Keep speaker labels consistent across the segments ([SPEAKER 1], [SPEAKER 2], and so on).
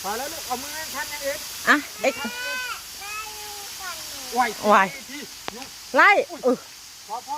[SPEAKER 1] พอแล้วลูกเอามือทันยังเอ็ก
[SPEAKER 2] อ่ะเอ็ก
[SPEAKER 1] ไหว
[SPEAKER 2] ไหว
[SPEAKER 1] ที่ยุก
[SPEAKER 2] ไล่
[SPEAKER 1] พอไป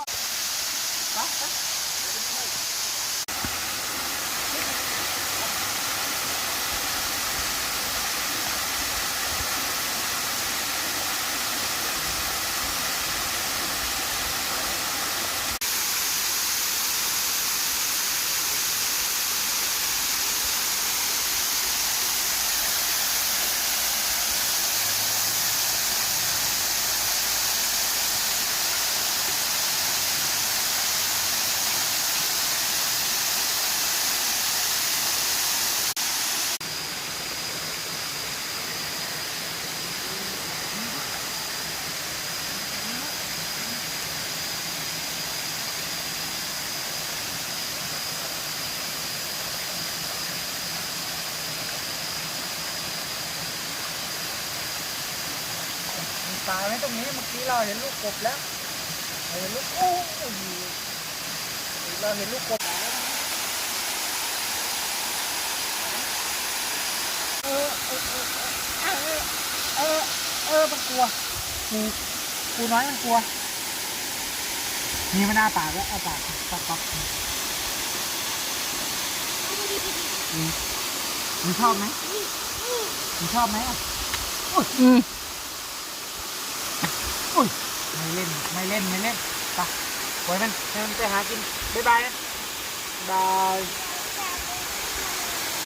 [SPEAKER 1] ตายไหมตรงนี้เมื่อกี้เราเห็นลูกกบแล้วเราเห็นลูกโอ้ยเราเห็นลูกกบมันกลัวปูน้อยมันกลัวมีมันอ้าปากแล้วอ้าปากปักมีชอบไหมมีชอบไหมอ่ะไม่เล่นไปปล่อยมันไปหากินบ๊ายบายนะบาย